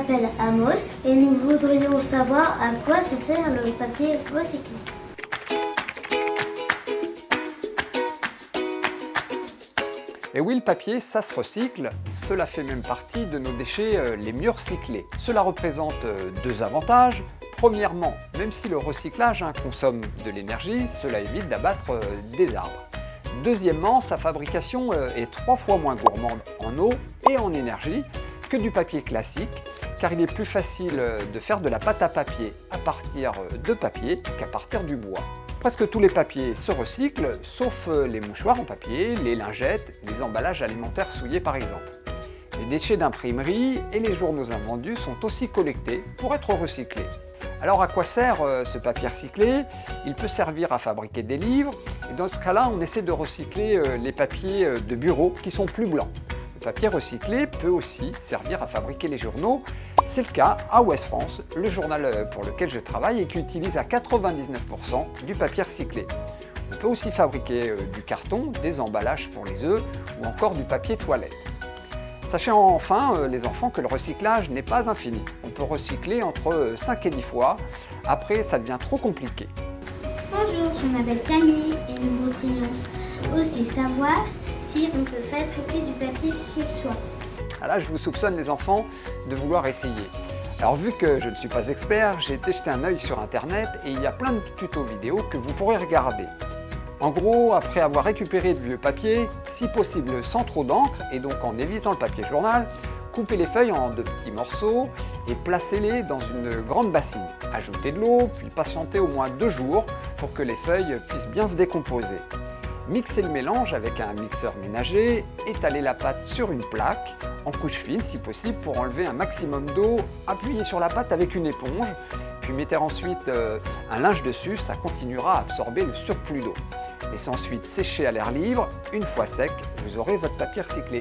m'appelle Amos et nous voudrions savoir à quoi ça sert le papier recyclé. Et oui, le papier, ça se recycle, cela fait même partie de nos déchets les mieux recyclés. Cela représente deux avantages. Premièrement, même si le recyclage consomme de l'énergie, cela évite d'abattre des arbres. Deuxièmement, sa fabrication est 3 fois moins gourmande en eau et en énergie que du papier classique, car il est plus facile de faire de la pâte à papier à partir de papier qu'à partir du bois. Presque tous les papiers se recyclent, sauf les mouchoirs en papier, les lingettes, les emballages alimentaires souillés par exemple. Les déchets d'imprimerie et les journaux invendus sont aussi collectés pour être recyclés. Alors à quoi sert ce papier recyclé? Il peut servir à fabriquer des livres, et dans ce cas-là, on essaie de recycler les papiers de bureau qui sont plus blancs. Le papier recyclé peut aussi servir à fabriquer les journaux. C'est le cas à Ouest France, le journal pour lequel je travaille et qui utilise à 99% du papier recyclé. On peut aussi fabriquer du carton, des emballages pour les œufs ou encore du papier toilette. Sachez enfin, les enfants, que le recyclage n'est pas infini. On peut recycler entre 5 et 10 fois. Après, ça devient trop compliqué. Bonjour, je m'appelle Camille et nous voudrions aussi savoir si on peut fabriquer du papier chez soi. Là, je vous soupçonne, les enfants, de vouloir essayer. Alors, vu que je ne suis pas expert, j'ai été jeter un œil sur Internet et il y a plein de tutos vidéo que vous pourrez regarder. En gros, après avoir récupéré de vieux papiers, si possible sans trop d'encre et donc en évitant le papier journal, coupez les feuilles en de petits morceaux et placez-les dans une grande bassine. Ajoutez de l'eau, puis patientez au moins 2 jours pour que les feuilles puissent bien se décomposer. Mixez le mélange avec un mixeur ménager, étalez la pâte sur une plaque, en couche fine si possible pour enlever un maximum d'eau, appuyez sur la pâte avec une éponge, puis mettez ensuite un linge dessus, ça continuera à absorber le surplus d'eau. Laissez ensuite sécher à l'air libre. Une fois sec, vous aurez votre papier recyclé.